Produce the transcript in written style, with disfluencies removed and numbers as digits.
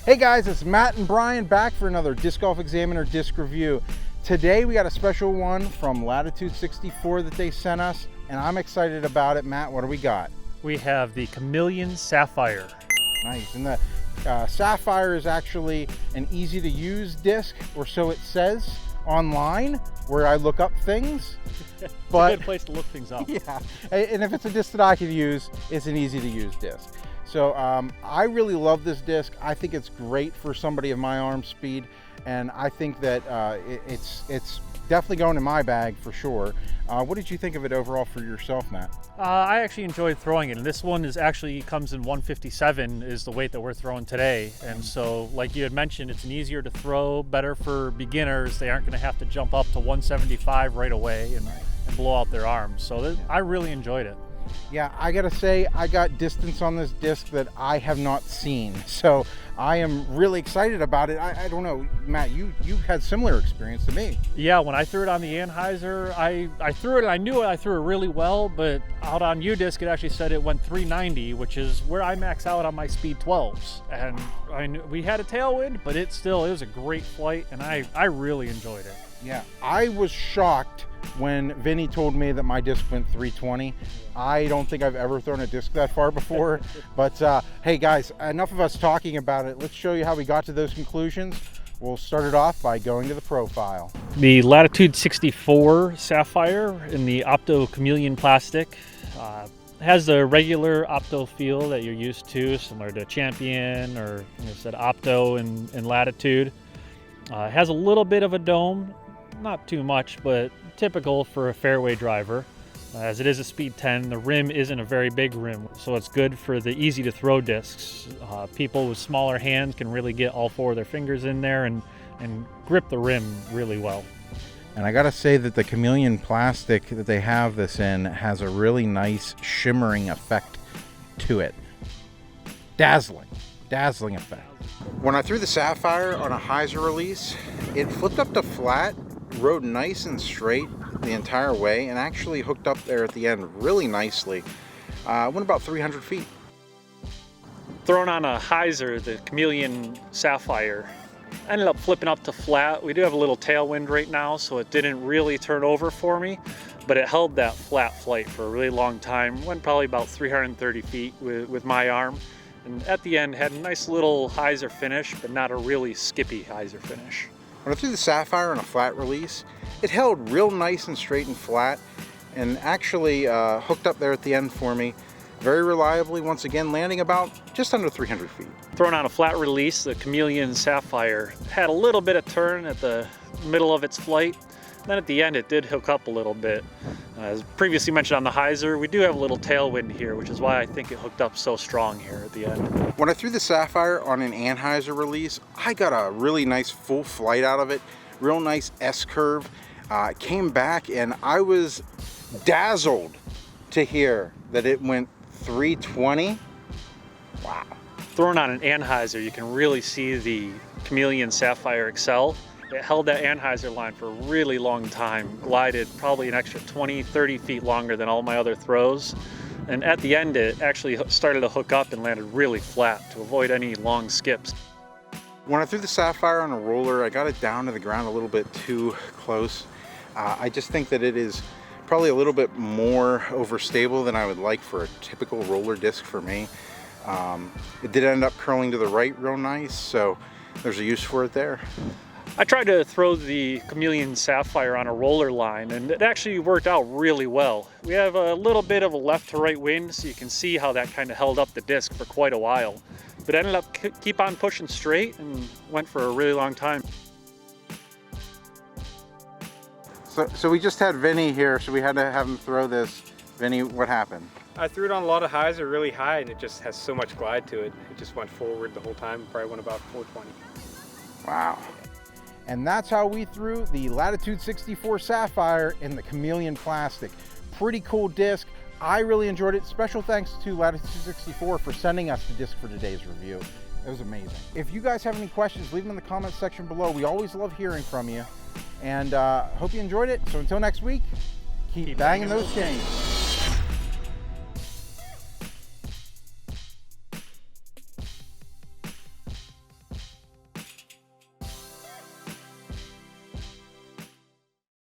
Hey guys, it's Matt and Brian back for another Disc Golf Examiner disc review. Today we got a special one from Latitude 64 that they sent us, and I'm excited about it. Matt, what do we got? We have the Chameleon Sapphire. Nice, and the Sapphire is actually an easy to use disc, or so it says online where I look up things. But it's a good place to look things up. Yeah, and if it's a disc that I can use, it's an easy to use disc. So I really love this disc. I think it's great for somebody of my arm speed, and I think that it's definitely going in my bag for sure. What did you think of it overall for yourself, Matt? I actually enjoyed throwing it, and this one is actually comes in 157 is the weight that we're throwing today. And so, like you had mentioned, it's an easier to throw, better for beginners. They aren't going to have to jump up to 175 right away and blow out their arms. So I really enjoyed it. Yeah, I gotta say, I got distance on this disc that I have not seen. So I am really excited about it. I don't know, Matt, you had similar experience to me. Yeah, when I threw it on the Anheuser, I threw it and I knew I threw it really well, but out on U-Disc, it actually said it went 390, which is where I max out on my speed 12s. And we had a tailwind, but it was a great flight, and I really enjoyed it. Yeah, I was shocked when Vinny told me that my disc went 320. I don't think I've ever thrown a disc that far before. But hey guys, enough of us talking about it. Let's show you how we got to those conclusions. We'll start it off by going to the profile. The Latitude 64 Sapphire in the Opto Chameleon plastic has the regular Opto feel that you're used to, similar to Champion or, like I said, Opto and Latitude. It has a little bit of a dome, not too much, but typical for a fairway driver. As it is a speed 10, the rim isn't a very big rim, so it's good for the easy to throw discs. People with smaller hands can really get all four of their fingers in there and grip the rim really well. And I gotta say that the Chameleon plastic that they have this in has a really nice shimmering effect to it. Dazzling effect. When I threw the Sapphire on a hyzer release, it flipped up to flat, rode nice and straight the entire way, and actually hooked up there at the end really nicely. Went about 300 feet. Thrown on a hyzer, the Chameleon Sapphire, ended up flipping up to flat. We do have a little tailwind right now, so it didn't really turn over for me, but it held that flat flight for a really long time. Went probably about 330 feet with my arm. And at the end had a nice little hyzer finish, but not a really skippy hyzer finish. When I threw the Sapphire on a flat release, it held real nice and straight and flat, and actually hooked up there at the end for me very reliably, once again landing about just under 300 feet. Thrown on a flat release, the Chameleon Sapphire had a little bit of turn at the middle of its flight. Then at the end it did hook up a little bit. As previously mentioned on the hyzer, we do have a little tailwind here, which is why I think it hooked up so strong here at the end. When I threw the Sapphire on an Anheuser release, I got a really nice full flight out of it, real nice S-curve. Came back and I was dazzled to hear that it went 320. Wow. Thrown on an Anheuser, you can really see the Chameleon Sapphire excel. It held that Anheuser line for a really long time, glided probably an extra 20, 30 feet longer than all my other throws. And at the end, it actually started to hook up and landed really flat to avoid any long skips. When I threw the Sapphire on a roller, I got it down to the ground a little bit too close. I just think that it is probably a little bit more overstable than I would like for a typical roller disc for me. It did end up curling to the right real nice, so there's a use for it there. I tried to throw the Chameleon Sapphire on a roller line, and it actually worked out really well. We have a little bit of a left to right wind, so you can see how that kind of held up the disc for quite a while. But ended up keep on pushing straight and went for a really long time. So we just had Vinny here, so we had to have him throw this. Vinny, what happened? I threw it on a lot of hyzer really high, and it just has so much glide to it. It just went forward the whole time, probably went about 420. Wow. And that's how we threw the Latitude 64 Sapphire in the Chameleon plastic. Pretty cool disc. I really enjoyed it. Special thanks to Latitude 64 for sending us the disc for today's review. It was amazing. If you guys have any questions, leave them in the comments section below. We always love hearing from you. And hope you enjoyed it. So until next week, keep banging those chains.